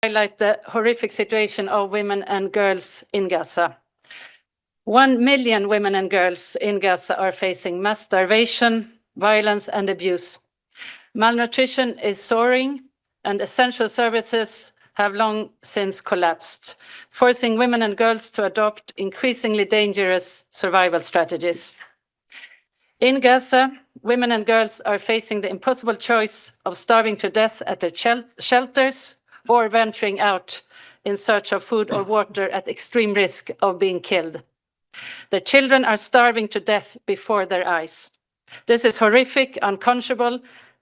highlight the horrific situation of women and girls in Gaza. 1 million women and girls in Gaza are facing mass starvation, violence, and abuse. Malnutrition is soaring, and essential services have long since collapsed, forcing women and girls to adopt increasingly dangerous survival strategies. In Gaza, women and girls are facing the impossible choice of starving to death at their shelters or venturing out in search of food or water at extreme risk of being killed. The children are starving to death before their eyes. This is horrific, unconscionable,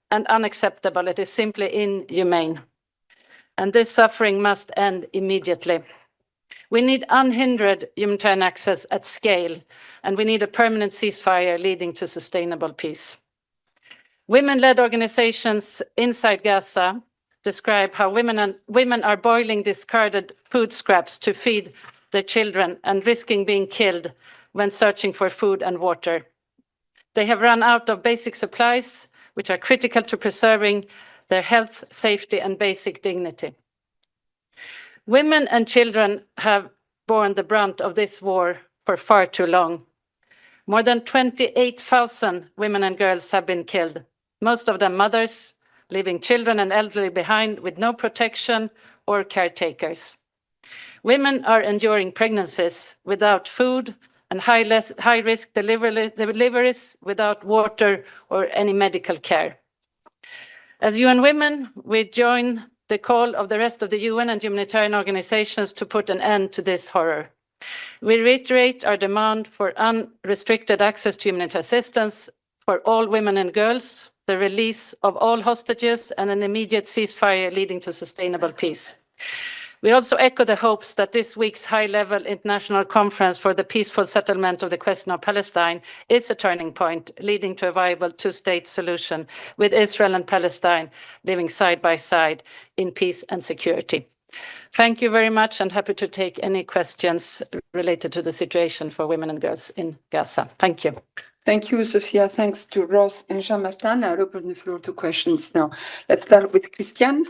and unacceptable. It is simply inhumane. And this suffering must end immediately. We need unhindered humanitarian access at scale, and we need a permanent ceasefire leading to sustainable peace. Women-led organizations inside Gaza describe how women are boiling discarded food scraps to feed their children and risking being killed when searching for food and water. They have run out of basic supplies, which are critical to preserving their health, safety, and basic dignity. Women and children have borne the brunt of this war for far too long. More than 28,000 women and girls have been killed, most of them mothers, leaving children and elderly behind with no protection or caretakers. Women are enduring pregnancies without food and high-risk deliveries without water or any medical care. As UN Women, we join the call of the rest of the UN and humanitarian organizations to put an end to this horror. We reiterate our demand for unrestricted access to humanitarian assistance for all women and girls, the release of all hostages, and an immediate ceasefire leading to sustainable peace. We also echo the hopes that this week's high-level international conference for the peaceful settlement of the question of Palestine is a turning point, leading to a viable two-state solution with Israel and Palestine living side by side in peace and security. Thank you very much, and happy to take any questions related to the situation for women and girls in Gaza. Thank you. Thank you, Sophia. Thanks to Ross and Jean-Martin. I'll open the floor to questions now. Let's start with Christian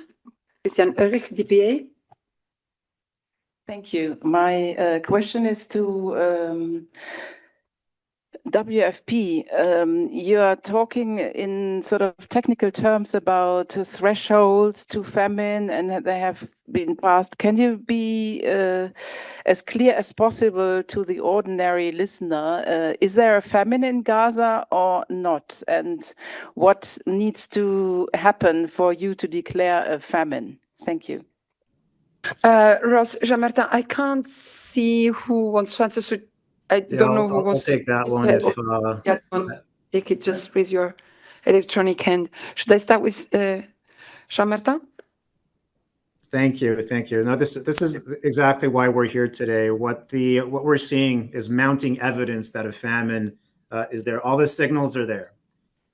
Ulrich, DPA. Thank you. My question is to WFP. You are talking in sort of technical terms about thresholds to famine, and they have been passed. Can you be as clear as possible to the ordinary listener? Is there a famine in Gaza or not? And what needs to happen for you to declare a famine? Thank you. Ross, Jean-Martin, I can't see who wants to answer, so I don't know who wants to. I'll take that one. Take it, just raise your electronic hand. Should I start with Jean-Martin? Thank you. No, this is exactly why we're here today. What we're seeing is mounting evidence that a famine is there. All the signals are there.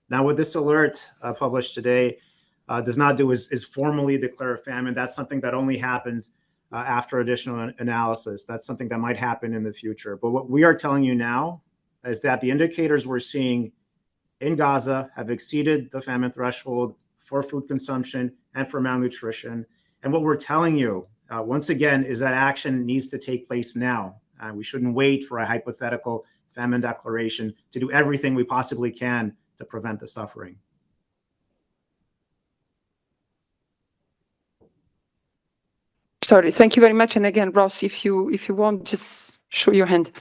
Now, what this alert published today does not do is formally declare a famine. That's something that only happens after additional analysis. That's something that might happen in the future. But what we are telling you now is that the indicators we're seeing in Gaza have exceeded the famine threshold for food consumption and for malnutrition. And what we're telling you, once again, is that action needs to take place now. We shouldn't wait for a hypothetical famine declaration to do everything we possibly can to prevent the suffering. Sorry, thank you very much. And again, Ross, if you want, just show your hand.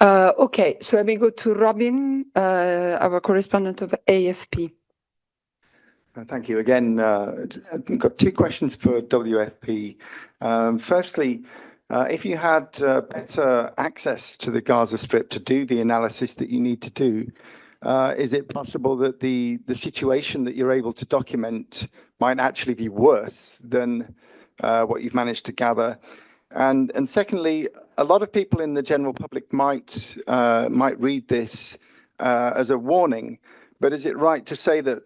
Okay, so let me go to Robin, our correspondent of AFP. Thank you again. I've got two questions for WFP. Firstly, if you had better access to the Gaza Strip to do the analysis that you need to do, is it possible that the situation that you're able to document might actually be worse than what you've managed to gather? And secondly, a lot of people in the general public might read this as a warning, but is it right to say that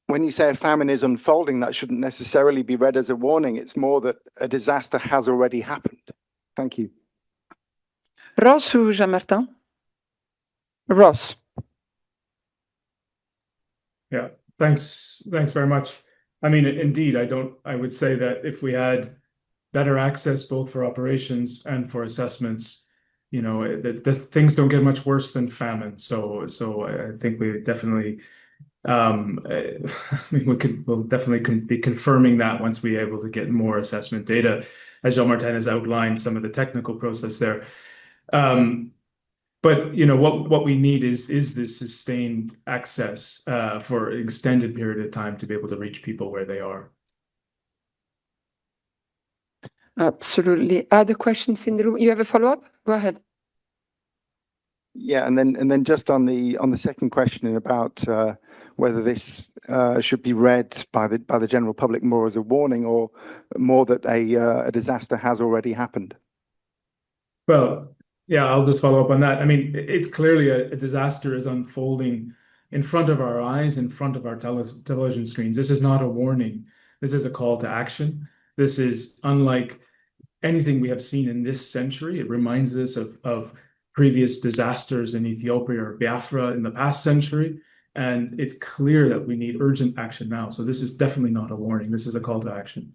when you say a famine is unfolding, that shouldn't necessarily be read as a warning? It's more that a disaster has already happened. Thank you. Ross ou Jean-Martin? Ross. Yeah, thanks very much. I mean, indeed, I would say that if we had better access both for operations and for assessments, you know, the things don't get much worse than famine. So I think we definitely, I mean, we'll definitely be confirming that once we're able to get more assessment data, as Jean-Martin has outlined some of the technical process there. But you know what we need is this sustained access for an extended period of time to be able to reach people where they are. Absolutely. Other questions in the room? You have a follow-up? Go ahead. Yeah, and then just on the second question about whether this should be read by the general public more as a warning or more that a disaster has already happened. Well, yeah, I'll just follow up on that. I mean, it's clearly a disaster is unfolding in front of our eyes, in front of our television screens. This is not a warning. This is a call to action. This is unlike anything we have seen in this century. It reminds us of previous disasters in Ethiopia or Biafra in the past century. And it's clear that we need urgent action now. So this is definitely not a warning. This is a call to action.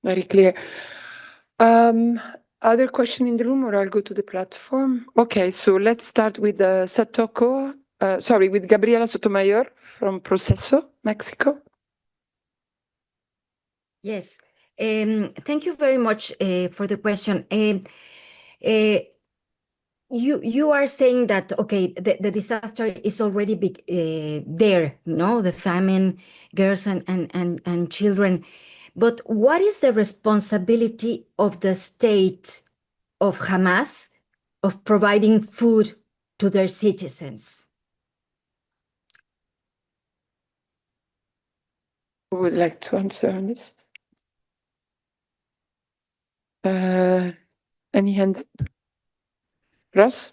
Very clear. Other question in the room, or I'll go to the platform? Okay, so let's start with with Gabriela Sotomayor from Proceso, Mexico. Yes, thank you very much for the question. You are saying that, okay, the disaster is already there, no? The famine, girls and children. But what is the responsibility of the state of Hamas of providing food to their citizens? Who would like to answer on this? Any hand? Ross?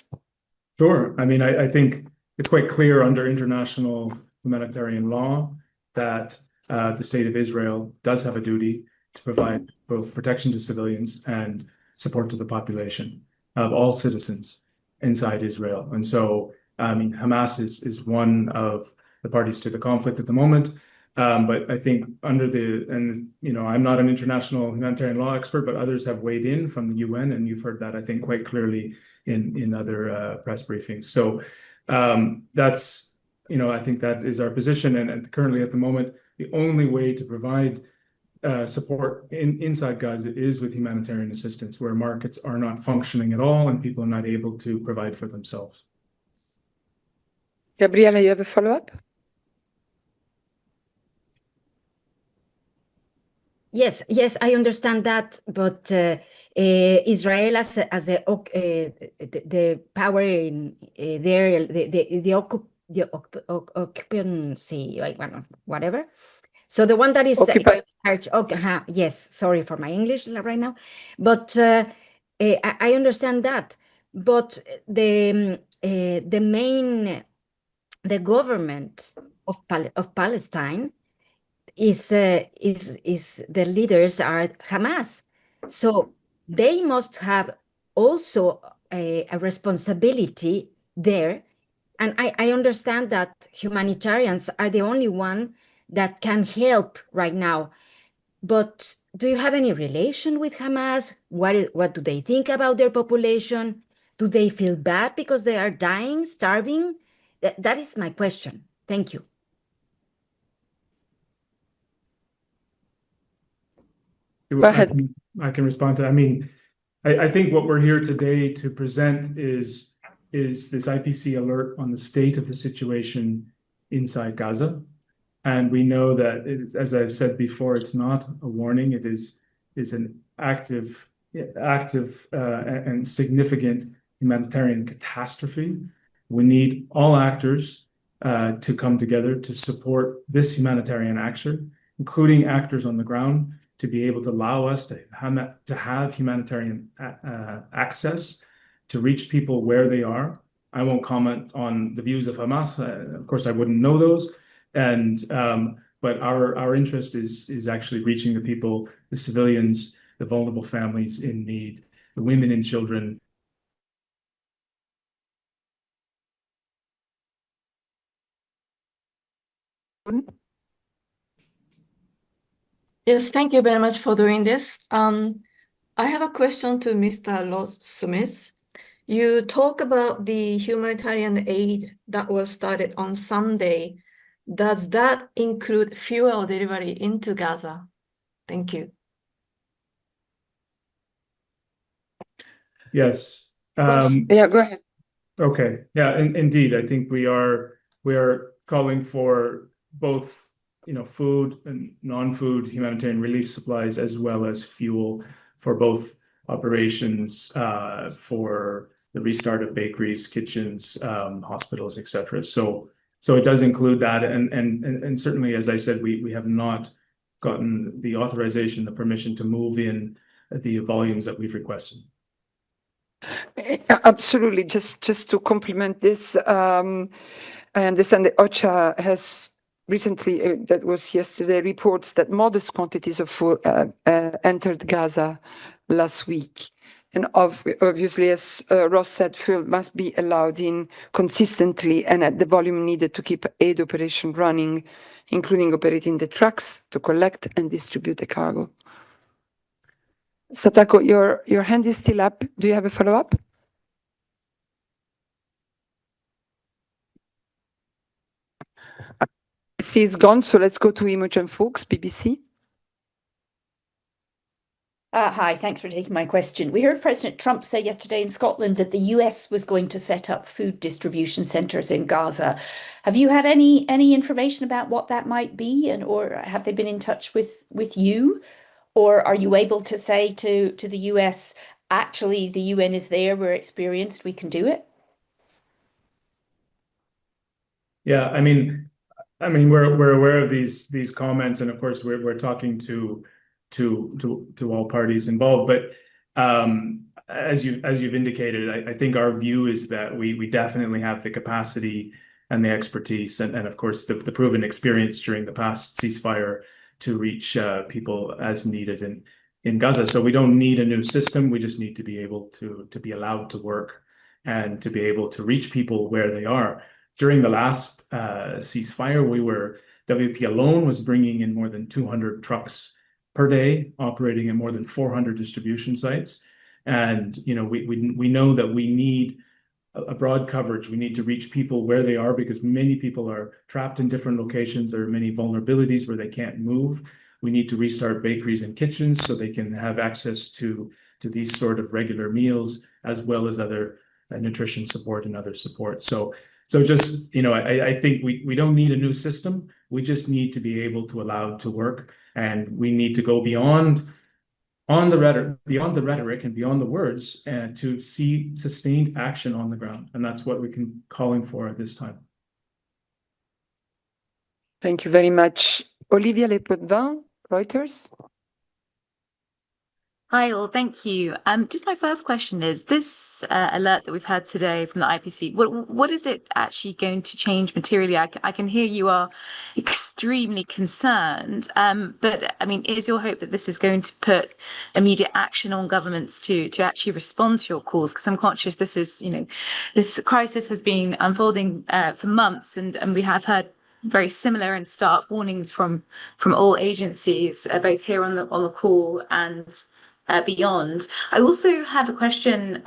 Sure. I mean, I think it's quite clear under international humanitarian law that the state of Israel does have a duty to provide both protection to civilians and support to the population of all citizens inside Israel. And so, I mean, Hamas is one of the parties to the conflict at the moment. But I think you know, I'm not an international humanitarian law expert, but others have weighed in from the UN, and you've heard that, I think, quite clearly in other press briefings. So that's, you know, I think that is our position. And currently at the moment, the only way to provide support inside Gaza is with humanitarian assistance, where markets are not functioning at all and people are not able to provide for themselves. Gabriela, you have a follow-up? Yes, I understand that, but Israel as the power in there, the occupancy, like, whatever. So the one that is Occupied. Okay, yes, sorry for my English right now, but I understand that. But the government of Palestine is the leaders are Hamas, so they must have also a responsibility there. And I understand that humanitarians are the only one that can help right now. But do you have any relation with Hamas? What do they think about their population? Do they feel bad because they are dying, starving? That is my question. Thank you. Go ahead. I can respond to that. I mean, I think what we're here today to present is this IPC alert on the state of the situation inside Gaza. And we know that, as I've said before, it's not a warning. It is an active and significant humanitarian catastrophe. We need all actors to come together to support this humanitarian action, including actors on the ground, to be able to allow us to have humanitarian access to reach people where they are. I won't comment on the views of Hamas. Of course, I wouldn't know those. And but our interest is actually reaching the people, the civilians, the vulnerable families in need, the women and children. Yes, thank you very much for doing this. I have a question to Mr. Ross Smith. You talk about the humanitarian aid that was started on Sunday. Does that include fuel delivery into Gaza? Thank you. Yes. Yeah, go ahead. Okay. Yeah, indeed. I think we are calling for both, food and non-food humanitarian relief supplies, as well as fuel for both operations, for the restart of bakeries, kitchens, hospitals, etc. So it does include that, and certainly, as I said, we have not gotten the authorization, the permission to move in the volumes that we've requested. Absolutely. Just to complement this, I understand that OCHA has recently, that was yesterday, reports that modest quantities of food entered Gaza last week. And obviously, as Ross said, fuel must be allowed in consistently and at the volume needed to keep aid operation running, including operating the trucks to collect and distribute the cargo. Satako, your hand is still up. Do you have a follow-up? BBC is gone, so let's go to Imogen Fuchs, BBC. Hi, thanks for taking my question. We heard President Trump say yesterday in Scotland that the US was going to set up food distribution centres in Gaza. Have you had any information about what that might be, or have they been in touch with you? Or are you able to say to the US, actually, the UN is there, we're experienced, we can do it? Yeah, I mean, we're aware of these comments, and of course, we're talking to all parties involved. But as you've indicated, I think our view is that we definitely have the capacity and the expertise, and of course the proven experience during the past ceasefire to reach people as needed in Gaza. So we don't need a new system. We just need to be able to be allowed to work and to be able to reach people where they are. During the last ceasefire, WP alone was bringing in more than 200 trucks per day, operating in more than 400 distribution sites. And we know that we need a broad coverage. We need to reach people where they are, because many people are trapped in different locations. There are many vulnerabilities where they can't move. We need to restart bakeries and kitchens so they can have access to these sort of regular meals, as well as other nutrition support and other support. So just, I think we don't need a new system. We just need to be able to allow it to work. And we need to go beyond the rhetoric and beyond the words, and to see sustained action on the ground. And that's what we're calling for at this time. Thank you very much. Olivia Lepotvin, Reuters. Hi all, thank you. Just my first question is, this alert that we've had today from the IPC, what is it actually going to change materially? I can hear you are extremely concerned, but I mean, is your hope that this is going to put immediate action on governments to actually respond to your calls? Because I'm conscious this is, this crisis has been unfolding for months, and we have heard very similar and stark warnings from all agencies, both here on the call and beyond. I also have a question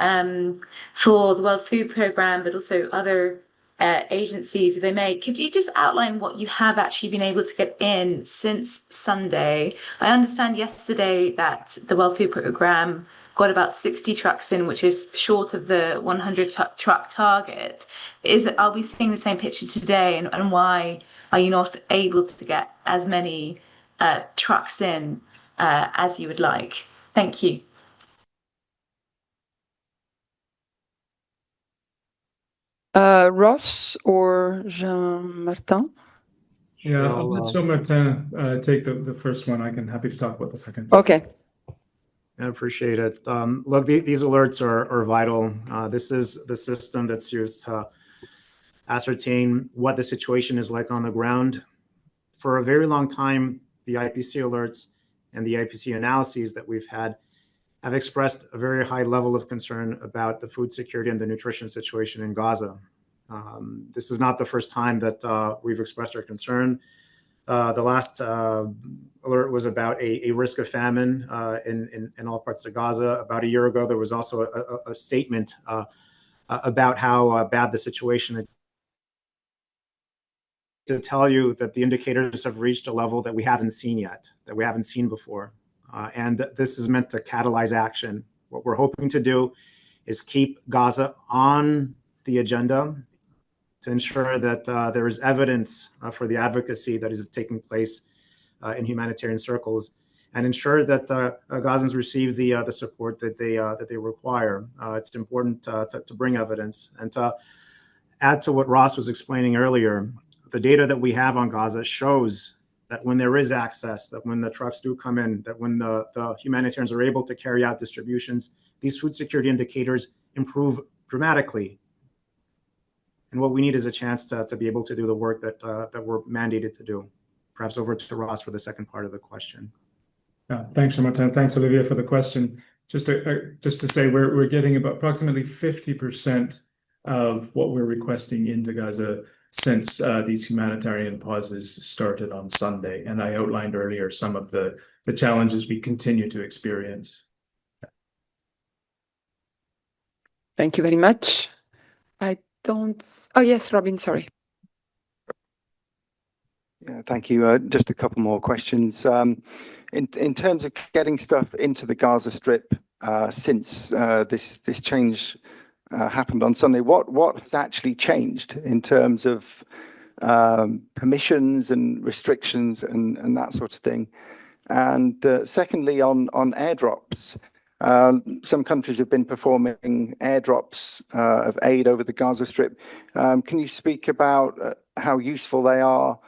for the World Food Programme, but also other agencies, if they may. Could you just outline what you have actually been able to get in since Sunday? I understand yesterday that the World Food Programme got about 60 trucks in, which is short of the 100 truck target. Are we seeing the same picture today, and why are you not able to get as many trucks in as you would like? Thank you. Ross or Jean-Martin? Yeah, I'll let Jean-Martin take the first one. I can happy to talk about the second. Okay. I appreciate it. Look, these alerts are vital. This is the system that's used to ascertain what the situation is like on the ground. For a very long time, the IPC alerts and the IPC analyses that we've had have expressed a very high level of concern about the food security and the nutrition situation in Gaza. This is not the first time that we've expressed our concern. The last alert was about a risk of famine in all parts of Gaza. About a year ago, there was also a statement about how bad the situation is. To tell you that the indicators have reached a level that we haven't seen yet, that we haven't seen before. And this is meant to catalyze action. What we're hoping to do is keep Gaza on the agenda to ensure that there is evidence for the advocacy that is taking place in humanitarian circles, and ensure that Gazans receive the support that they require. It's important to bring evidence and to add to what Ross was explaining earlier. The data that we have on Gaza shows that when there is access, that when the trucks do come in, that when the humanitarians are able to carry out distributions, these food security indicators improve dramatically. And what we need is a chance to be able to do the work that we're mandated to do. Perhaps over to Ross for the second part of the question. Thanks, Martin. Thanks, Olivia, for the question. Just to say, we're getting about approximately 50% of what we're requesting into Gaza since these humanitarian pauses started on Sunday. And I outlined earlier some of the challenges we continue to experience. Thank you very much. Oh, yes, Robin, sorry. Yeah, thank you. Just a couple more questions. In terms of getting stuff into the Gaza Strip since this change happened on Sunday, what has actually changed in terms of permissions and restrictions and that sort of thing? And secondly, on airdrops, some countries have been performing airdrops of aid over the Gaza Strip. Can you speak about how useful they are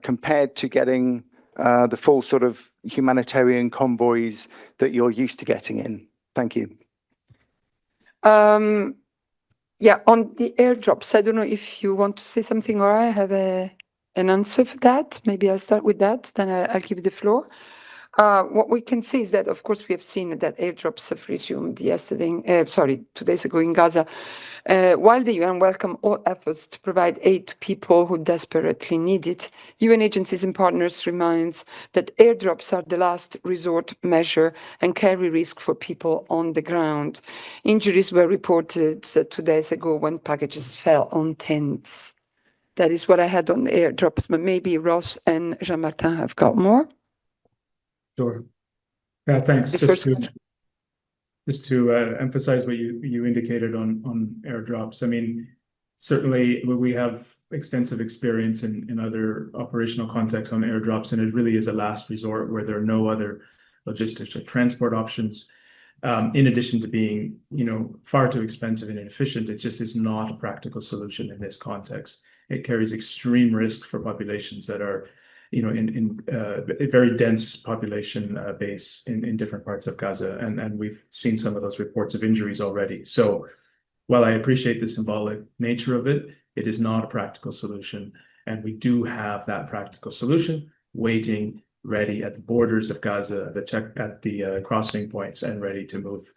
compared to getting the full sort of humanitarian convoys that you're used to getting in? Thank you. Yeah, on the airdrops, I don't know if you want to say something or I have an answer for that. Maybe I'll start with that, then I'll give you the floor. What we can see is that, of course, we have seen that airdrops have resumed 2 days ago in Gaza. While the UN welcomed all efforts to provide aid to people who desperately need it, UN agencies and partners reminds that airdrops are the last resort measure and carry risk for people on the ground. Injuries were reported 2 days ago when packages fell on tents. That is what I had on the airdrops, but maybe Ross and Jean-Martin have got more. Sure. Yeah, thanks. Just to emphasize what you indicated on airdrops. I mean, certainly we have extensive experience in other operational contexts on airdrops, and it really is a last resort where there are no other logistics or transport options. In addition to being, far too expensive and inefficient, it just is not a practical solution in this context. It carries extreme risk for populations that are in a very dense population base in different parts of Gaza. And we've seen some of those reports of injuries already. So while I appreciate the symbolic nature of it, it is not a practical solution. And we do have that practical solution waiting, ready at the borders of Gaza, at the crossing points, and ready to move.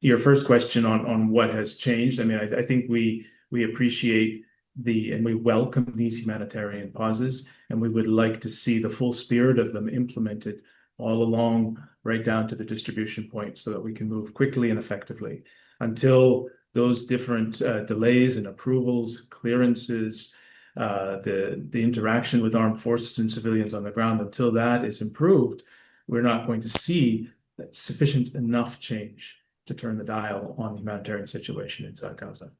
Your first question on what has changed, I mean, I think we appreciate and we welcome these humanitarian pauses, and we would like to see the full spirit of them implemented all along, right down to the distribution point, so that we can move quickly and effectively. Until those different delays and approvals, clearances, the interaction with armed forces and civilians on the ground, until that is improved, we're not going to see sufficient enough change to turn the dial on the humanitarian situation inside Gaza.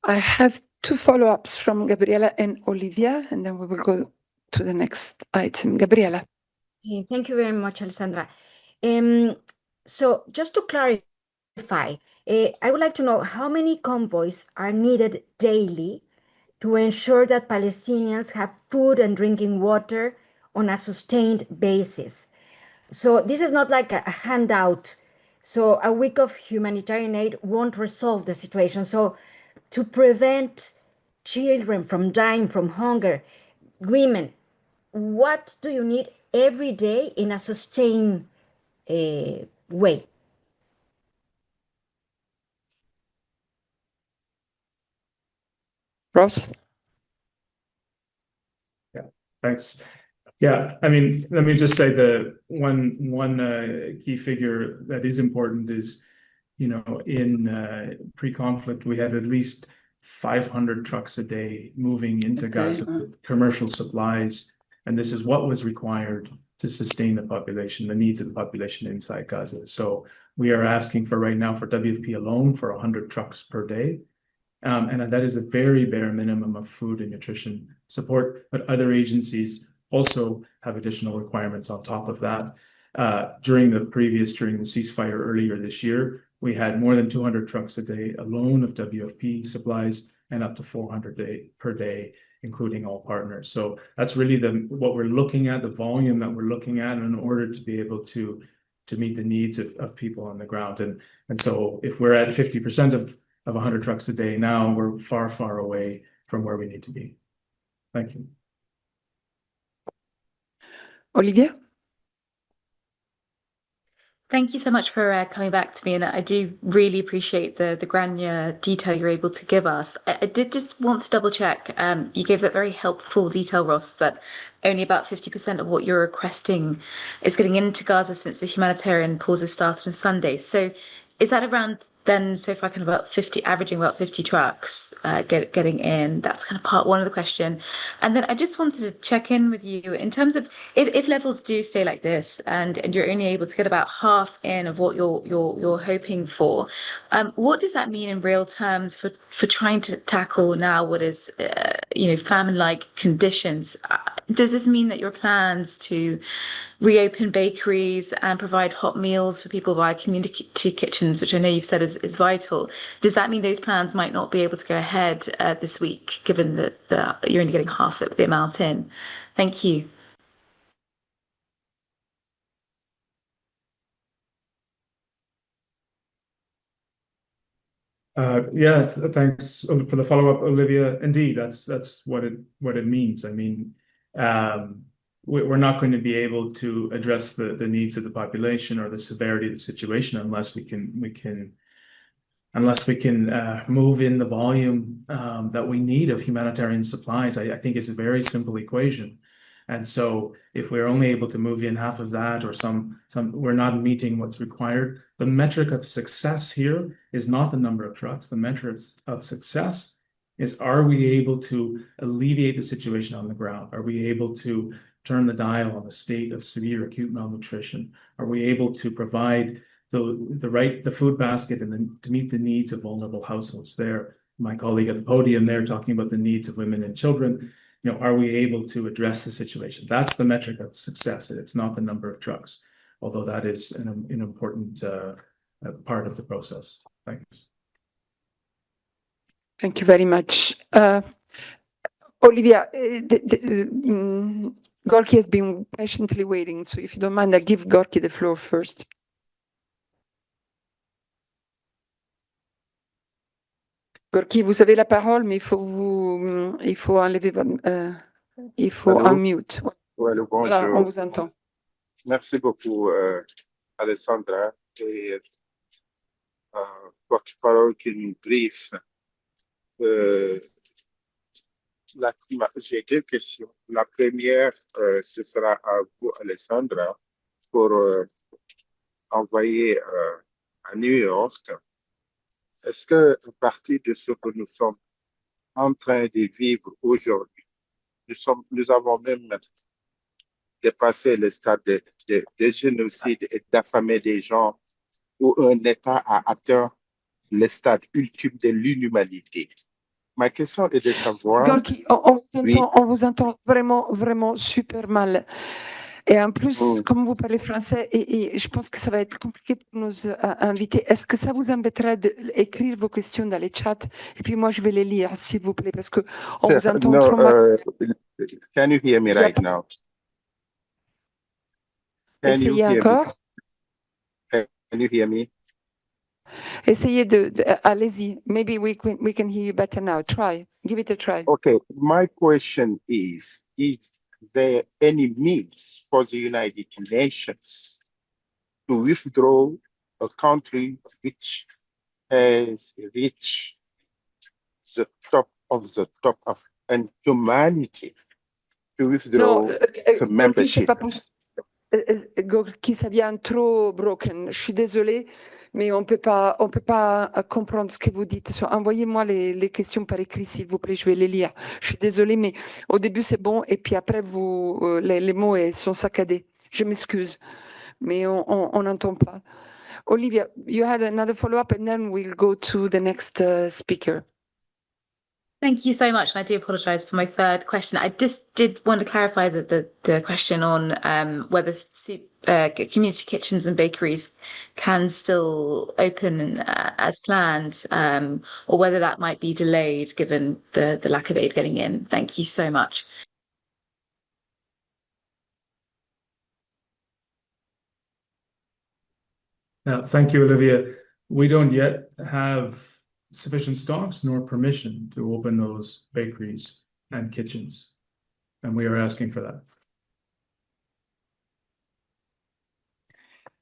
I have 2 follow-ups from Gabriela and Olivia, and then we will go to the next item. Gabriela. Thank you very much, Alessandra. So just to clarify, I would like to know how many convoys are needed daily to ensure that Palestinians have food and drinking water on a sustained basis. So this is not like a handout. So a week of humanitarian aid won't resolve the situation. So to prevent children from dying from hunger, women, what do you need every day in a sustained way? Ross? Yeah, thanks. Yeah, I mean, let me just say the one key figure that is important is, you know, in pre-conflict, we had at least 500 trucks a day moving into Gaza with commercial supplies, and this is what was required to sustain the population, the needs of the population inside Gaza. So we are asking for right now for WFP alone for 100 trucks per day. And that is a very bare minimum of food and nutrition support, but other agencies also have additional requirements on top of that. During the ceasefire earlier this year, we had more than 200 trucks a day alone of WFP supplies and up to 400 per day, including all partners. So that's really what we're looking at, the volume that we're looking at in order to be able to meet the needs of people on the ground. And so if we're at 50% of 100 trucks a day now, we're far, far away from where we need to be. Thank you. Olivia? Thank you so much for coming back to me, and I do really appreciate the granular detail you're able to give us. I did just want to double check. You gave that very helpful detail, Ross, that only about 50% of what you're requesting is getting into Gaza since the humanitarian pauses started on Sunday. So is that around then so far kind of about 50, averaging about 50 trucks getting in? That's kind of part one of the question. And then I just wanted to check in with you in terms of if levels do stay like this and you're only able to get about half in of what you're hoping for, what does that mean in real terms for trying to tackle now what is famine-like conditions? Does this mean that your plans to reopen bakeries and provide hot meals for people via community kitchens, which I know you've said is vital, does that mean those plans might not be able to go ahead this week, given that you're only getting half the amount in? Thank you. Yeah, thanks for the follow-up, Olivia. Indeed, that's what it means. I mean, we're not going to be able to address the needs of the population or the severity of the situation unless we can move in the volume that we need of humanitarian supplies. I think it's a very simple equation. And so if we're only able to move in half of that or we're not meeting what's required, the metric of success here is not the number of trucks. The metric of success is, are we able to alleviate the situation on the ground? Are we able to turn the dial on the state of severe acute malnutrition? Are we able to provide the food basket and to meet the needs of vulnerable households there? My colleague at the podium there talking about the needs of women and children. Are we able to address the situation? That's the metric of success. It's not the number of trucks, although that is an important part of the process. Thanks. Thank you very much. Olivia, Gorky has been patiently waiting, so if you don't mind, I give Gorky the floor first. Gorky, vous avez la parole, mais il faut enlever il faut unmute. Bonjour. Voilà, on vous entend. Merci beaucoup, Alessandra. Et porte-parole qui nous briefe. J'ai deux questions. La première, ce sera à vous, Alessandra, pour envoyer à New York. Est-ce que, à partir de ce que nous sommes en train de vivre aujourd'hui, nous avons même dépassé le stade de génocide et d'affamer des gens, où un État a atteint le stade ultime de l'inhumanité. Ma question est de savoir... Gorky, on vous entend vraiment, vraiment super mal. Et en plus, comme vous parlez français, et je pense que ça va être compliqué pour nos invités, est-ce que ça vous embêterait d'écrire vos questions dans les chats? Et puis moi, je vais les lire, s'il vous plaît, parce qu'on vous entend trop mal. Can you hear me right now? Essayez encore. Can you hear me? Essayez allez-y. Maybe we can hear you better now. Try. Give it a try. Okay. My question is there any means for the United Nations to withdraw a country which has reached the top of the top of inhumanity to withdraw Non, the Gorky, membership. c'est pas possible. Gorky, ça vient trop broken. Je suis désolée, mais on peut pas comprendre ce que vous dites. Envoyez-moi les questions par écrit, s'il vous plaît, je vais les lire. Je suis désolée, mais au début c'est bon, et puis après les mots sont saccadés. Je m'excuse, mais on n'entend pas. Olivia, you had another follow-up, and then we'll go to the next speaker. Thank you so much. And I do apologise for my third question. I just did want to clarify the question on whether community kitchens and bakeries can still open as planned, or whether that might be delayed given the lack of aid getting in. Thank you so much. Thank you, Olivia. We don't yet have sufficient stocks nor permission to open those bakeries and kitchens, and we are asking for that.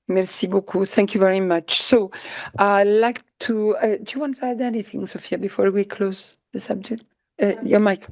Merci beaucoup. Thank you very much. So I'd like to, do you want to add anything, Sophia, before we close the subject? Your mic.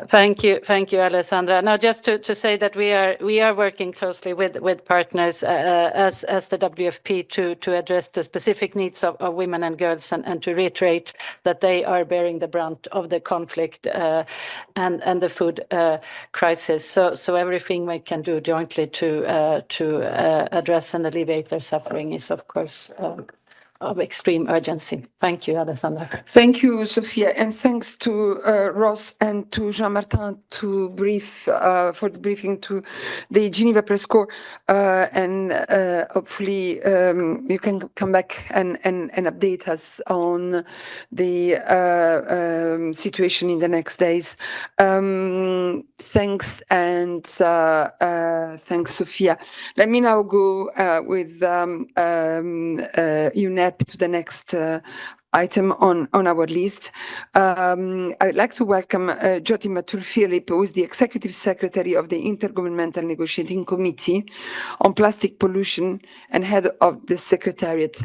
Thank you, Alessandra. Now, just to say that we are working closely with partners as the WFP to address the specific needs of women and girls, and to reiterate that they are bearing the brunt of the conflict and the food crisis. So everything we can do jointly to address and alleviate their suffering is, of course, of extreme urgency. Thank you, Alessandra. Thank you, Sophia, and thanks to Ross and to Jean-Martin to for the briefing to the Geneva Press Corps, and hopefully you can come back and update us on the situation in the next days. Thanks, and thanks, Sophia. Let me now go with UNEP to the next item on our list. I'd like to welcome Jyoti Mathur-Philip, who is the Executive Secretary of the Intergovernmental Negotiating Committee on Plastic Pollution and head of the Secretariat.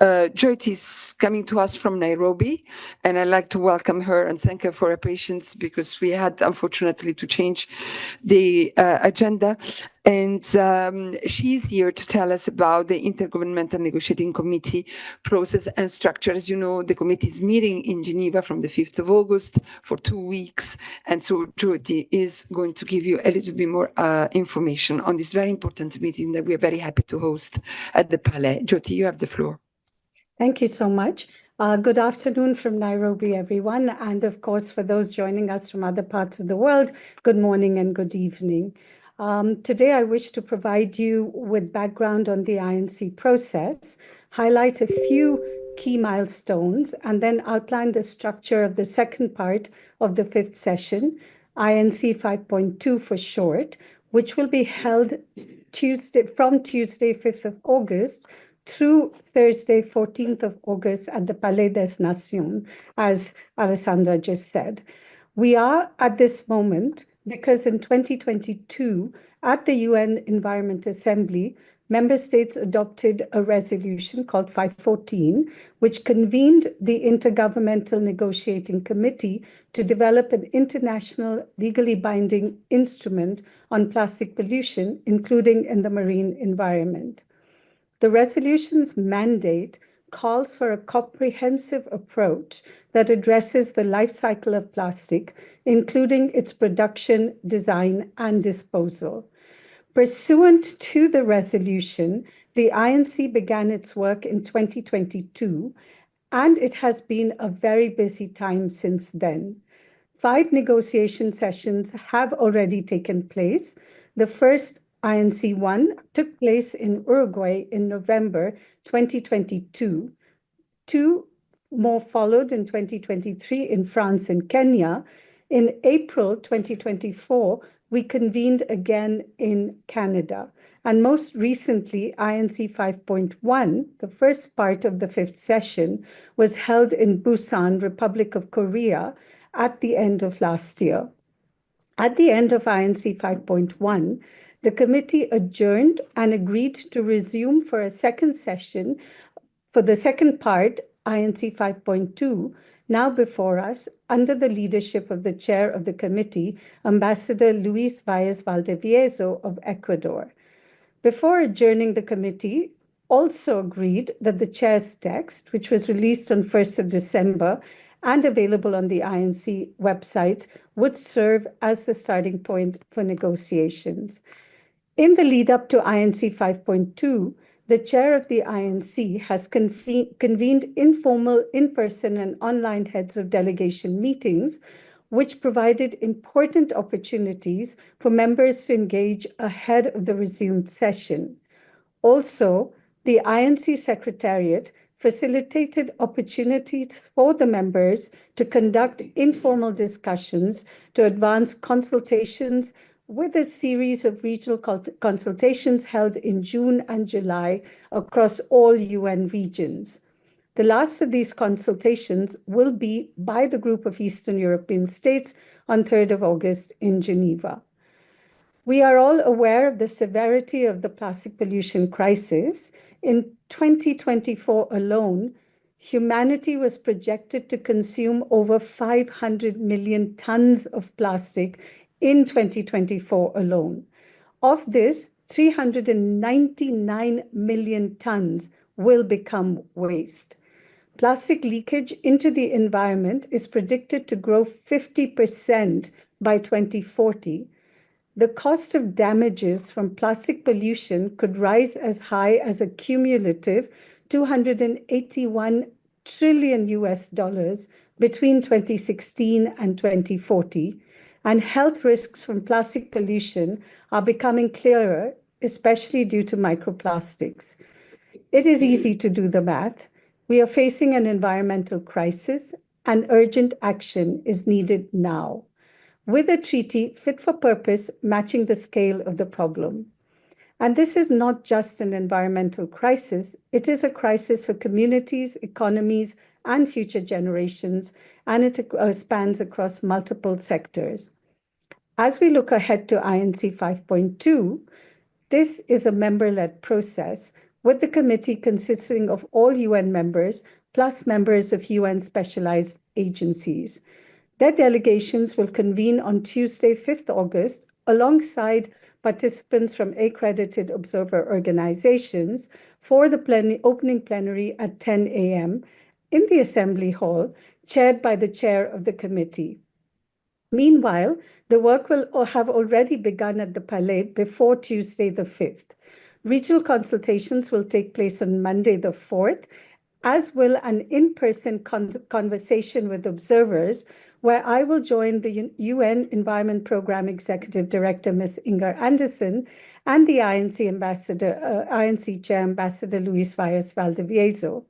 Jyoti is coming to us from Nairobi, and I'd like to welcome her and thank her for her patience, because we had, unfortunately, to change the agenda. And she's here to tell us about the Intergovernmental Negotiating Committee process and structure. As you know, the committee is meeting in Geneva from the 5th of August for 2 weeks. And so Jyoti is going to give you a little bit more information on this very important meeting that we're very happy to host at the Palais. Jyoti, you have the floor. Thank you so much. Good afternoon from Nairobi, everyone. And of course, for those joining us from other parts of the world, good morning and good evening. Today, I wish to provide you with background on the INC process, highlight a few key milestones, and then outline the structure of the second part of the 5th session, INC 5.2 for short, which will be held from Tuesday, 5th of August, through Thursday, 14th of August at the Palais des Nations, as Alessandra just said. We are at this moment because in 2022, at the UN Environment Assembly, member states adopted a resolution called 514, which convened the Intergovernmental Negotiating Committee to develop an international legally binding instrument on plastic pollution, including in the marine environment. The resolution's mandate calls for a comprehensive approach that addresses the life cycle of plastic, including its production, design, and disposal. Pursuant to the resolution, the INC began its work in 2022, and it has been a very busy time since then. 5 negotiation sessions have already taken place. The first INC 1 took place in Uruguay in November 2022. 2 more followed in 2023 in France and Kenya. In April 2024, we convened again in Canada. And most recently, INC 5.1, the first part of the 5th session, was held in Busan, Republic of Korea, at the end of last year. At the end of INC 5.1, the committee adjourned and agreed to resume for a second session for the second part, INC 5.2, now before us, under the leadership of the chair of the committee, Ambassador Luis Valles Valdivieso of Ecuador. Before adjourning, the committee also agreed that the chair's text, which was released on 1st of December and available on the INC website, would serve as the starting point for negotiations. In the lead up to INC 5.2, the chair of the INC has convened informal in-person and online heads of delegation meetings, which provided important opportunities for members to engage ahead of the resumed session. Also, the INC Secretariat facilitated opportunities for the members to conduct informal discussions to advance consultations with a series of regional consultations held in June and July across all UN regions. The last of these consultations will be by the Group of Eastern European States on 3rd of August in Geneva. We are all aware of the severity of the plastic pollution crisis. In 2024 alone, humanity was projected to consume over 500 million tons of plastic in 2024 alone. Of this, 399 million tons will become waste. Plastic leakage into the environment is predicted to grow 50% by 2040. The cost of damages from plastic pollution could rise as high as a cumulative $281 trillion between 2016 and 2040. And health risks from plastic pollution are becoming clearer, especially due to microplastics. It is easy to do the math. We are facing an environmental crisis, and urgent action is needed now, with a treaty fit for purpose matching the scale of the problem. And this is not just an environmental crisis, it is a crisis for communities, economies, and future generations, and it spans across multiple sectors. As we look ahead to INC 5.2, this is a member-led process, with the committee consisting of all UN members, plus members of UN specialized agencies. Their delegations will convene on Tuesday, 5th August, alongside participants from accredited observer organizations for the opening plenary at 10 a.m. in the Assembly Hall, chaired by the chair of the committee. Meanwhile, the work will have already begun at the Palais before Tuesday, the 5th. Regional consultations will take place on Monday, the 4th, as will an in-person conversation with observers, where I will join the UN Environment Programme Executive Director, Ms. Inger Anderson, and the INC Chair, Ambassador Luis Valles Valdivieso.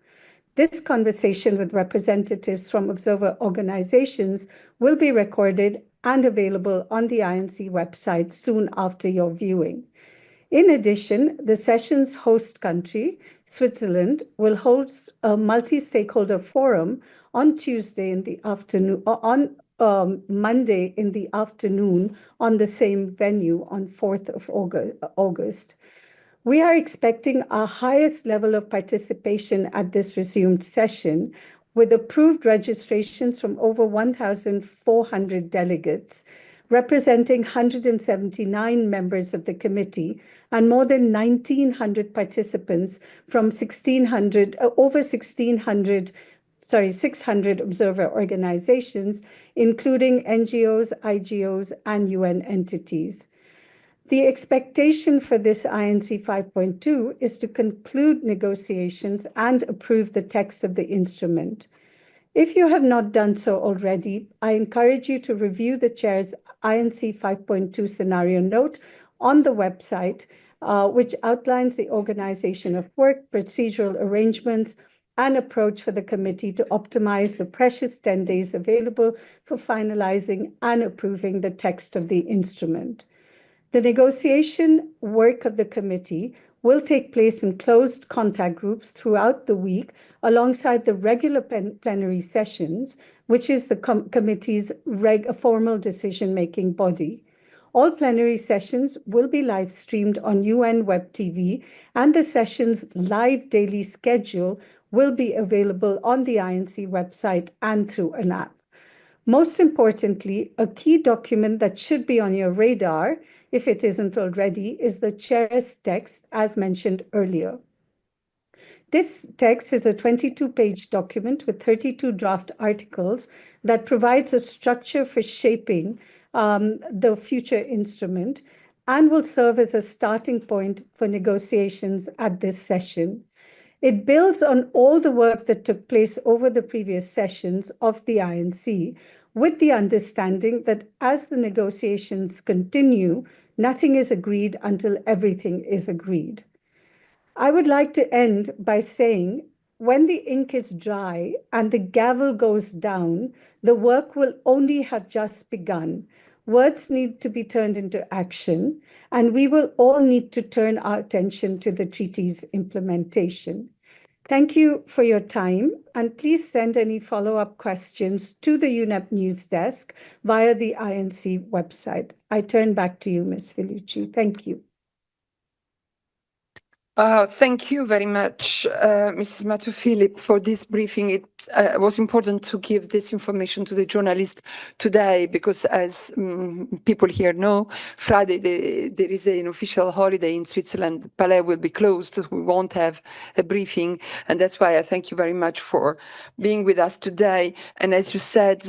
This conversation with representatives from observer organizations will be recorded and available on the INC website soon after your viewing. In addition, the session's host country, Switzerland, will host a multi-stakeholder forum on Tuesday in the afternoon, on Monday in the afternoon, on the same venue on 4th of August. We are expecting our highest level of participation at this resumed session, with approved registrations from over 1,400 delegates, representing 179 members of the committee and more than 1,900 participants from 600 observer organizations, including NGOs, IGOs, and UN entities. The expectation for this INC 5.2 is to conclude negotiations and approve the text of the instrument. If you have not done so already, I encourage you to review the chair's INC 5.2 scenario note on the website, which outlines the organization of work, procedural arrangements, and approach for the committee to optimize the precious 10 days available for finalizing and approving the text of the instrument. The negotiation work of the committee will take place in closed contact groups throughout the week, alongside the regular plenary sessions, which is the committee's formal decision-making body. All plenary sessions will be live streamed on UN Web TV, and the session's live daily schedule will be available on the INC website and through an app. Most importantly, a key document that should be on your radar, if it isn't already, is the chair's text, as mentioned earlier. This text is a 22-page document with 32 draft articles that provides a structure for shaping the future instrument and will serve as a starting point for negotiations at this session. It builds on all the work that took place over the previous sessions of the INC, with the understanding that as the negotiations continue, nothing is agreed until everything is agreed. I would like to end by saying, when the ink is dry and the gavel goes down, the work will only have just begun. Words need to be turned into action, and we will all need to turn our attention to the treaty's implementation. Thank you for your time, and please send any follow-up questions to the UNEP News Desk via the INC website. I turn back to you, Ms. Vellucci. Thank you. Thank you very much, Mrs. Matthew-Philip, for this briefing. It was important to give this information to the journalists today because, as people here know, Friday there is an official holiday in Switzerland. Palais will be closed. We won't have a briefing, and that's why I thank you very much for being with us today. And as you said,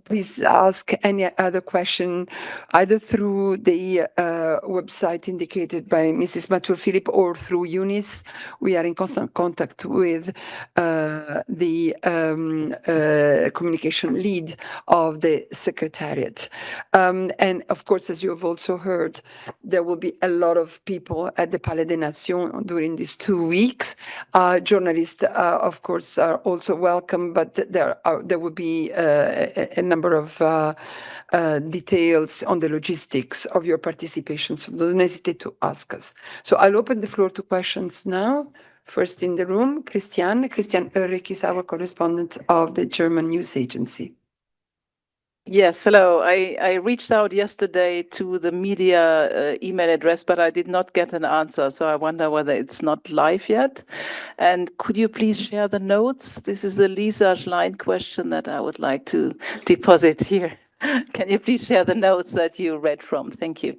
please ask any other question either through the website indicated by Mrs. Matthew-Philip or through Eunice. We are in constant contact with the communication lead of the Secretariat. And of course, as you have also heard, there will be a lot of people at the Palais des Nations during these 2 weeks. Journalists, of course, are also welcome, but there will be a number of details on the logistics of your participation, so don't hesitate to ask us. So I'll open the floor to questions now. First in the room, Christian Oerrich is our correspondent of the German news agency. Yes, hello. I reached out yesterday to the media email address, but I did not get an answer. So I wonder whether it's not live yet. And could you please share the notes? This is the Lisa Schlein question that I would like to deposit here. Can you please share the notes that you read from? Thank you.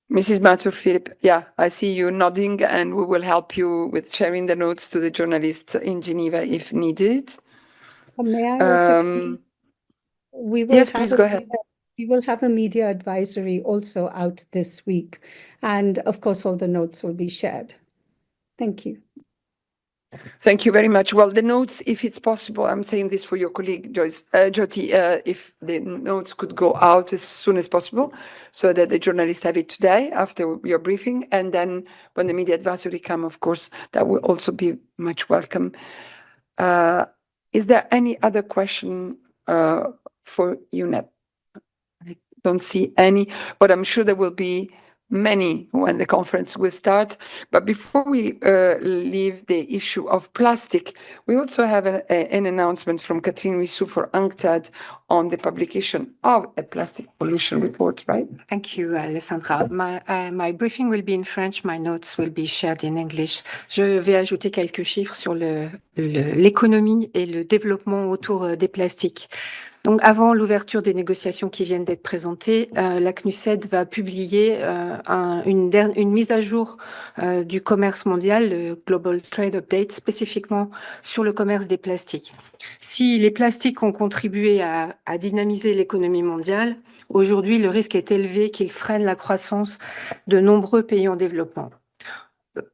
Mrs. Matthew-Philip, yeah, I see you nodding, and we will help you with sharing the notes to the journalists in Geneva if needed. May I also yes, please go ahead. We will have a media advisory also out this week. And of course, all the notes will be shared. Thank you. Thank you very much. Well, the notes, if it's possible, I'm saying this for your colleague, Jyoti, if the notes could go out as soon as possible so that the journalists have it today after your briefing. And then when the media advisory come, of course, that will also be much welcome. Is there any other question for UNEP? I don't see any, but I'm sure there will be many when the conference will start. But before we leave the issue of plastic, we also have an announcement from Catherine Wissou for UNCTAD on the publication of a plastic pollution report, right? Thank you, Alessandra. My briefing will be in French. My notes will be shared in English. Je vais ajouter quelques chiffres sur l'économie et le développement autour des plastiques. Donc, avant l'ouverture des négociations qui viennent d'être présentées, la CNUSED va publier une mise à jour du commerce mondial, le Global Trade Update, spécifiquement sur le commerce des plastiques. Si les plastiques ont contribué à dynamiser l'économie mondiale, aujourd'hui, le risque est élevé qu'ils freinent la croissance de nombreux pays en développement.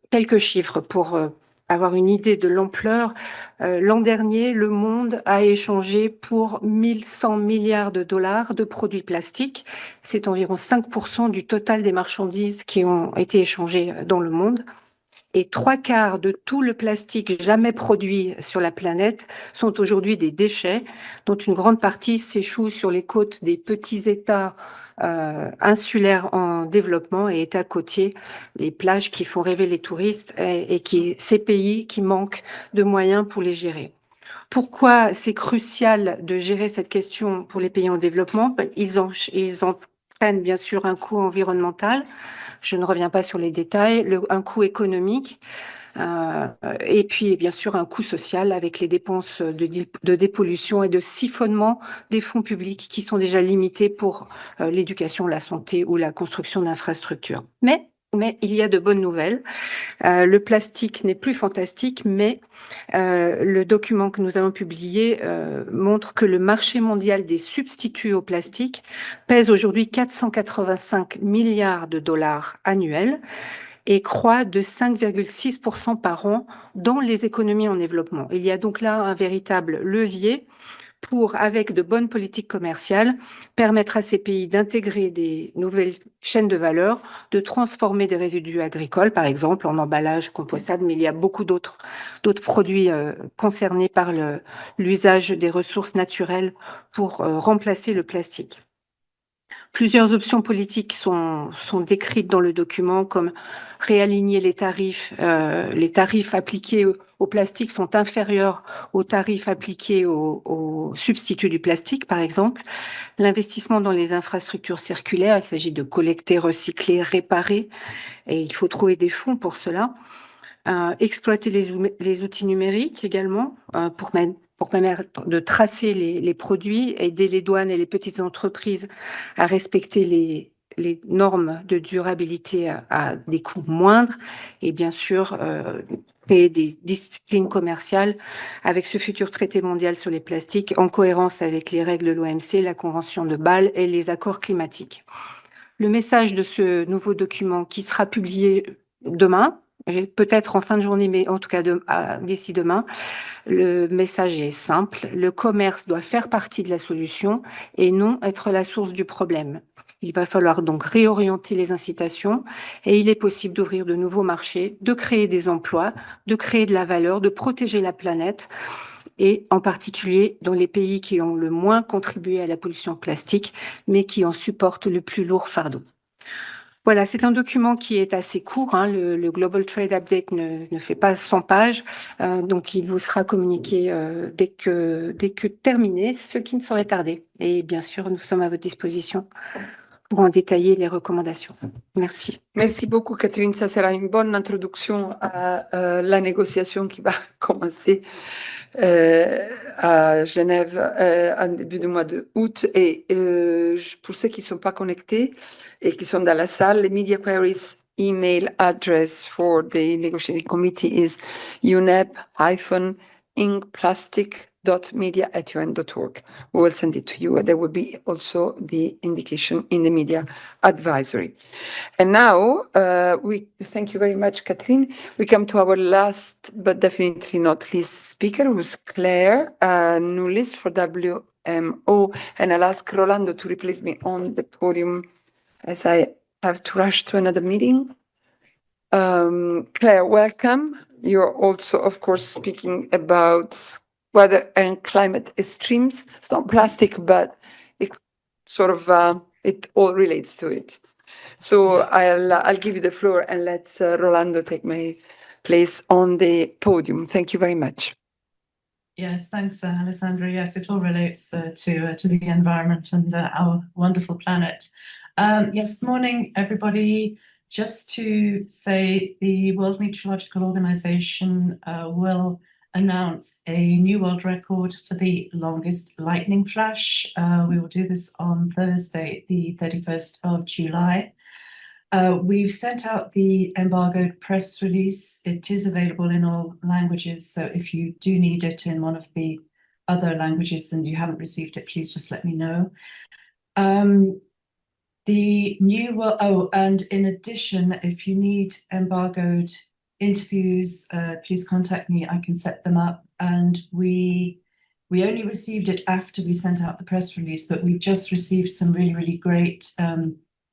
Quelques chiffres pour avoir une idée de l'ampleur. L'an dernier, le monde a échangé pour 1100 milliards de dollars de produits plastiques. C'est environ 5% du total des marchandises qui ont été échangées dans le monde. Et 3/4 de tout le plastique jamais produit sur la planète sont aujourd'hui des déchets, dont une grande partie s'échoue sur les côtes des petits États insulaires en développement et États côtiers, les plages qui font rêver les touristes et ces pays qui manquent de moyens pour les gérer. Pourquoi c'est crucial de gérer cette question pour les pays en développement? Ils entraînent bien sûr un coût environnemental. Je ne reviens pas sur les détails, un coût économique et puis bien sûr un coût social avec les dépenses de dépollution et de siphonnement des fonds publics qui sont déjà limités pour l'éducation, la santé ou la construction d'infrastructures. Mais il y a de bonnes nouvelles. Le plastique n'est plus fantastique, mais le document que nous allons publier montre que le marché mondial des substituts au plastique pèse aujourd'hui 485 milliards de dollars annuels et croît de 5,6% par an dans les économies en développement. Il y a donc là un véritable levier pour, avec de bonnes politiques commerciales, permettre à ces pays d'intégrer des nouvelles chaînes de valeur, de transformer des résidus agricoles, par exemple, en emballage compostable, mais il y a beaucoup d'autres produits concernés par l'usage des ressources naturelles pour remplacer le plastique. Plusieurs options politiques sont décrites dans le document, comme réaligner les tarifs. Les tarifs appliqués au plastique sont inférieurs aux tarifs appliqués aux substituts du plastique, par exemple. L'investissement dans les infrastructures circulaires, il s'agit de collecter, recycler, réparer, et il faut trouver des fonds pour cela. Exploiter les outils numériques également pour permettre de tracer les produits, aider les douanes et les petites entreprises à respecter les normes de durabilité à des coûts moindres et bien sûr créer des disciplines commerciales avec ce futur traité mondial sur les plastiques en cohérence avec les règles de l'OMC, la Convention de Bâle et les accords climatiques. Le message de ce nouveau document qui sera publié demain, peut-être en fin de journée, mais en tout cas d'ici demain, le message est simple. Le commerce doit faire partie de la solution et non être la source du problème. Il va falloir donc réorienter les incitations et il est possible d'ouvrir de nouveaux marchés, de créer des emplois, de créer de la valeur, de protéger la planète et en particulier dans les pays qui ont le moins contribué à la pollution plastique, mais qui en supportent le plus lourd fardeau. Voilà, c'est un document qui est assez court. Hein, le Global Trade Update ne fait pas 100 pages, donc il vous sera communiqué dès que terminé, ce qui ne saurait tarder. Et bien sûr, nous sommes à votre disposition pour en détailler les recommandations. Merci. Merci beaucoup, Catherine. Ça sera une bonne introduction à la négociation qui va commencer à Genève en début du mois d'août. Et pour ceux qui ne sont pas connectés et qui sont dans la salle, les Media Queries email address for the negotiating committee is unep-inkplastic.media@un.org. We will send it to you. There will be also the indication in the media advisory. And now, we thank you very much, Catherine. We come to our last, but definitely not least speaker, who's Claire Nulis for WMO. And I'll ask Rolando to replace me on the podium as I have to rush to another meeting. Claire, welcome. You're also, of course, speaking about weather and climate extremes. It's not plastic, but it sort of, it all relates to it. So I'll give you the floor and let Rolando take my place on the podium. Thank you very much. Yes, thanks, Alessandra. Yes, it all relates to the environment and our wonderful planet. Yes, good morning, everybody. Just to say, the World Meteorological Organization will announce a new world record for the longest lightning flash. We will do this on Thursday, the 31st of July. We've sent out the embargoed press release. It is available in all languages, so if you do need it in one of the other languages and you haven't received it, please just let me know. The new world, and in addition, if you need embargoed interviews, please contact me. I can set them up. And we only received it after we sent out the press release, but we've just received some really, really great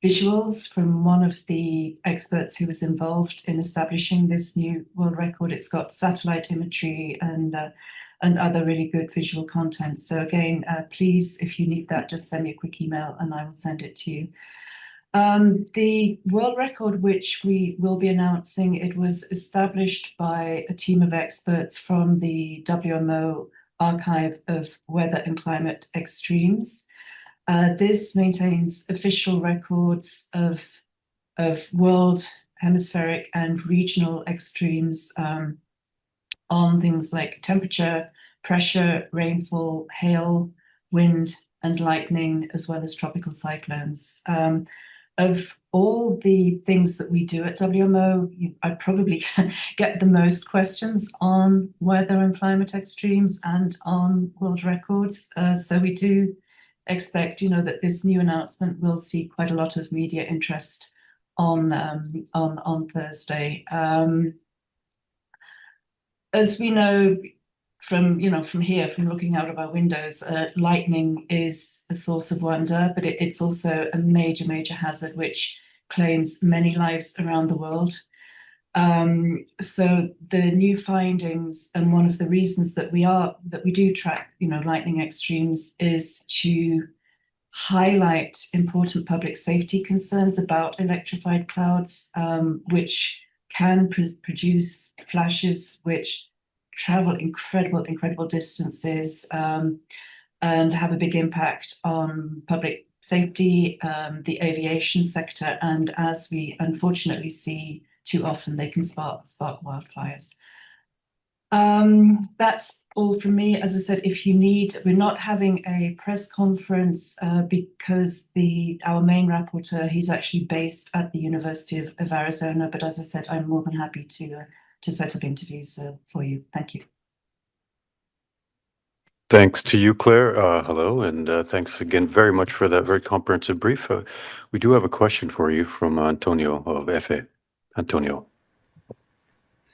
visuals from one of the experts who was involved in establishing this new world record. It's got satellite imagery and other really good visual content. So again, please, if you need that, just send me a quick email and I will send it to you. The world record, which we will be announcing, it was established by a team of experts from the WMO Archive of Weather and Climate Extremes. This maintains official records of world, hemispheric and regional extremes on things like temperature, pressure, rainfall, hail, wind and lightning, as well as tropical cyclones. Of all the things that we do at WMO, I probably get the most questions on weather and climate extremes and on world records. So we do expect, that this new announcement will see quite a lot of media interest on Thursday. As we know from here, from looking out of our windows, lightning is a source of wonder, but it's also a major hazard which claims many lives around the world. So the new findings, and one of the reasons that we do track, lightning extremes, is to highlight important public safety concerns about electrified clouds, which can produce flashes which travel incredible distances and have a big impact on public safety, the aviation sector, and as we unfortunately see too often, they can spark wildfires. That's all from me. As I said, if you need, we're not having a press conference because our main rapporteur, he's actually based at the University of Arizona. But as I said, I'm more than happy to set up interviews for you. Thank you. Thanks to you, Claire. Hello, and thanks again very much for that very comprehensive brief. We do have a question for you from Antonio of FA. Antonio.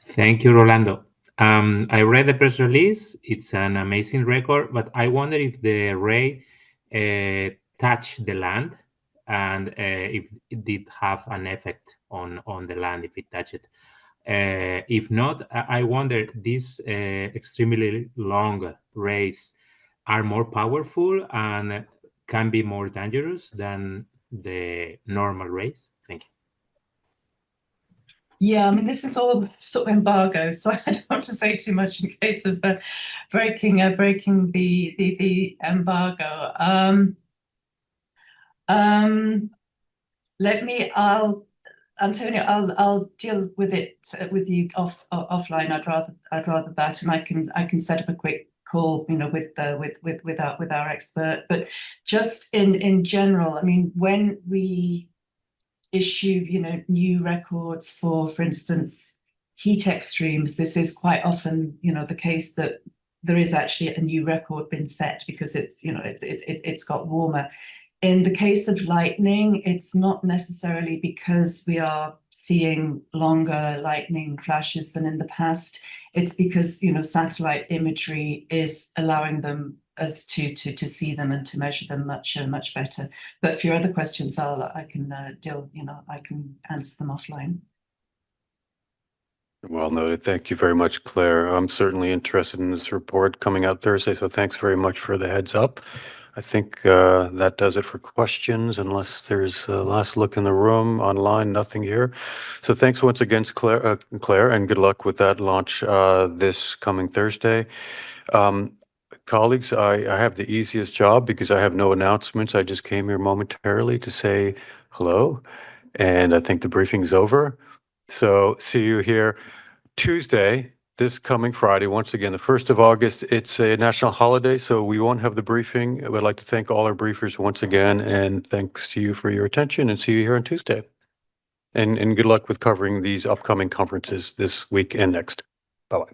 Thank you, Rolando. I read the press release. It's an amazing record, but I wonder if the ray touched the land and if it did have an effect on the land, if it touched it. If not, I wonder, these extremely long rays are more powerful and can be more dangerous than the normal rays. Thank you. Yeah, I mean, this is all sort of embargo, so I don't want to say too much in case of breaking the embargo. Antonio, I'll deal with it with you offline. I'd rather that, and I can set up a quick call, with our expert. But just in general, I mean, when we issue, new records for instance, heat extremes, this is quite often, the case that there is actually a new record been set because it's got warmer. In the case of lightning, it's not necessarily because we are seeing longer lightning flashes than in the past. It's because, satellite imagery is allowing us to see them and to measure them much better. But for your other questions, I can answer them offline. Well noted. Thank you very much, Claire. I'm certainly interested in this report coming out Thursday, so thanks very much for the heads up. I think that does it for questions, unless there's a last look in the room. Online, nothing here. So thanks once again, Claire, and good luck with that launch this coming Thursday. Colleagues, I have the easiest job because I have no announcements. I just came here momentarily to say hello, and I think the briefing's over. So see you here Tuesday, this coming Friday, once again, the 1st of August. It's a national holiday, so we won't have the briefing. I would like to thank all our briefers once again, and thanks to you for your attention, and see you here on Tuesday. And good luck with covering these upcoming conferences this week and next. Bye-bye.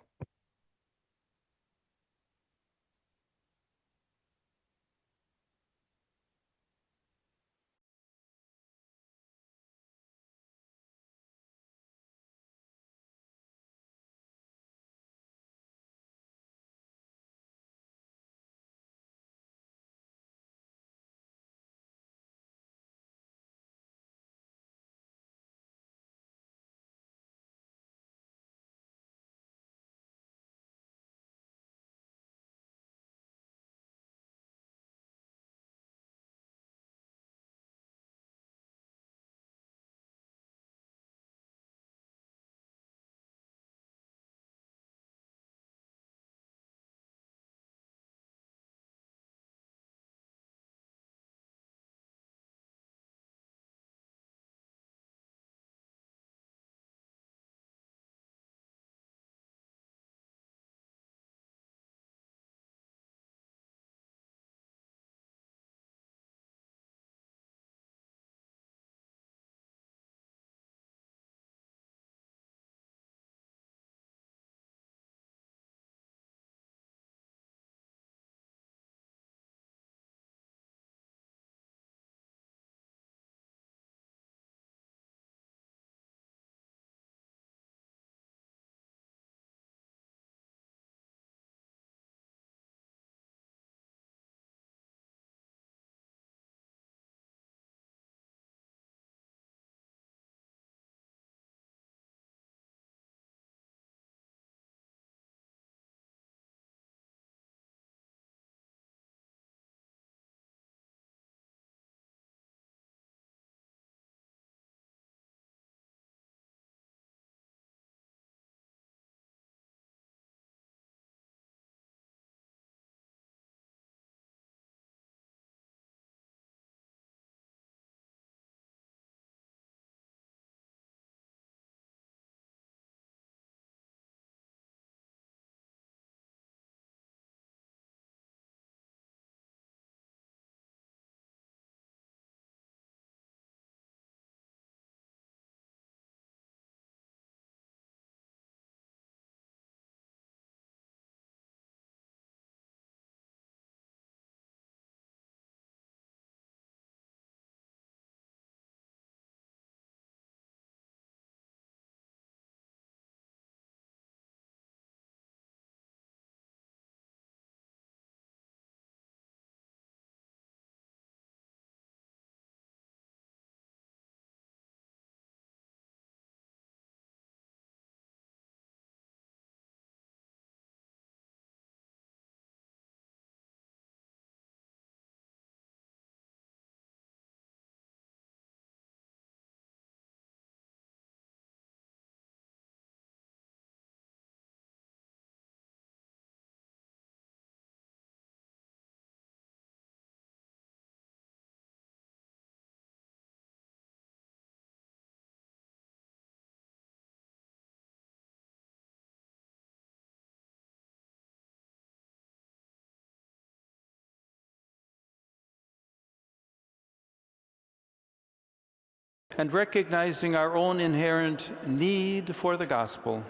and recognizing our own inherent need for the gospel.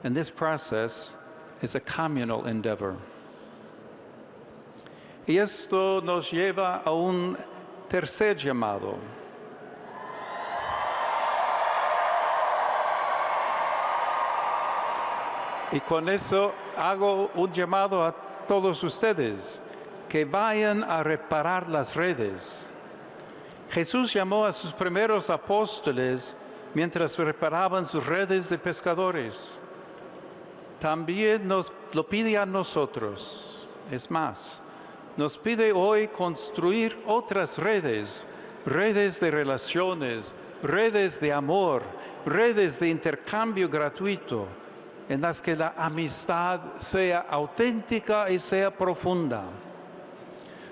And this process is a communal endeavor. Y esto nos lleva a un tercer llamado. Y con eso hago un llamado a todos ustedes que vayan a reparar las redes. Jesús llamó a sus primeros apóstoles mientras reparaban sus redes de pescadores. También nos lo pide a nosotros. Es más, nos pide hoy construir otras redes, redes de relaciones, redes de amor, redes de intercambio gratuito, en las que la amistad sea auténtica y sea profunda.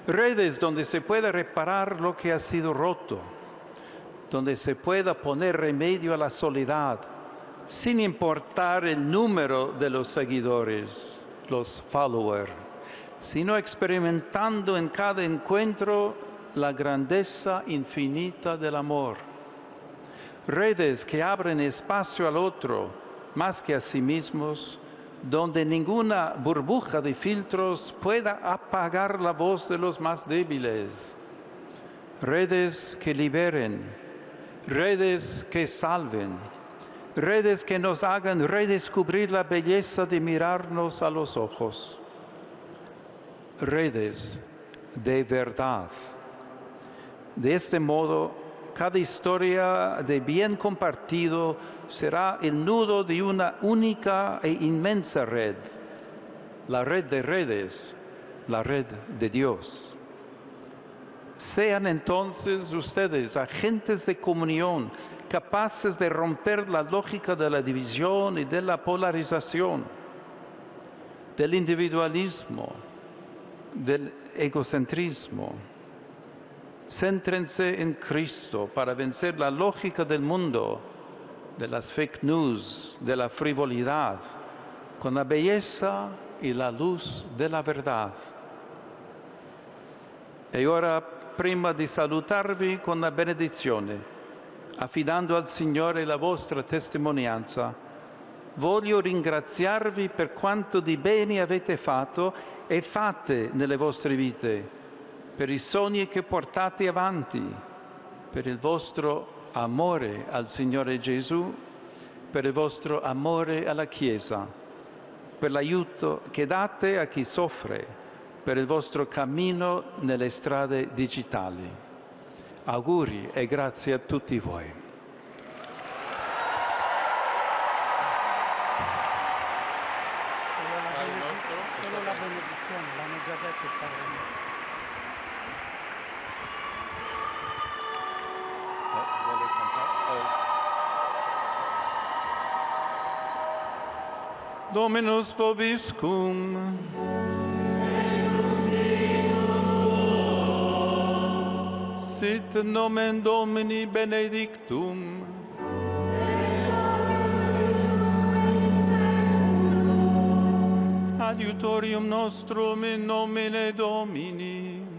Redes donde se pueda reparar lo que ha sido roto, donde se pueda poner remedio a la soledad, sin importar el número de los seguidores, los followers, sino experimentando en cada encuentro la grandeza infinita del amor. Redes que abren espacio al otro, más que a sí mismos, donde ninguna burbuja de filtros pueda apagar la voz de los más débiles. Redes que liberen, redes que salven, redes que nos hagan redescubrir la belleza de mirarnos a los ojos. Redes de verdad. De este modo, cada historia de bien compartido será el nudo de una única e inmensa red, la red de redes, la red de Dios. Sean entonces ustedes agentes de comunión, capaces de romper la lógica de la división y de la polarización, del individualismo, del egocentrismo. Céntrense en Cristo para vencer la lógica del mundo, de las fake news, de la frivolidad, con la belleza y la luz de la verdad. E ora, prima di salutarvi con la benedizione, affidando al Signore la vostra testimonianza, voglio ringraziarvi per quanto di bene avete fatto e fate nelle vostre vite, per i sogni che portate avanti, per il vostro amore al Signore Gesù, per il vostro amore alla Chiesa, per l'aiuto che date a chi soffre, per il vostro cammino nelle strade digitali. Auguri e grazie a tutti voi. Solo la benedizione, l'hanno già detto il Padre. Dominus vobiscum. Sit nomen Domini benedictum. Adiutorium nostrum in nomine Domini.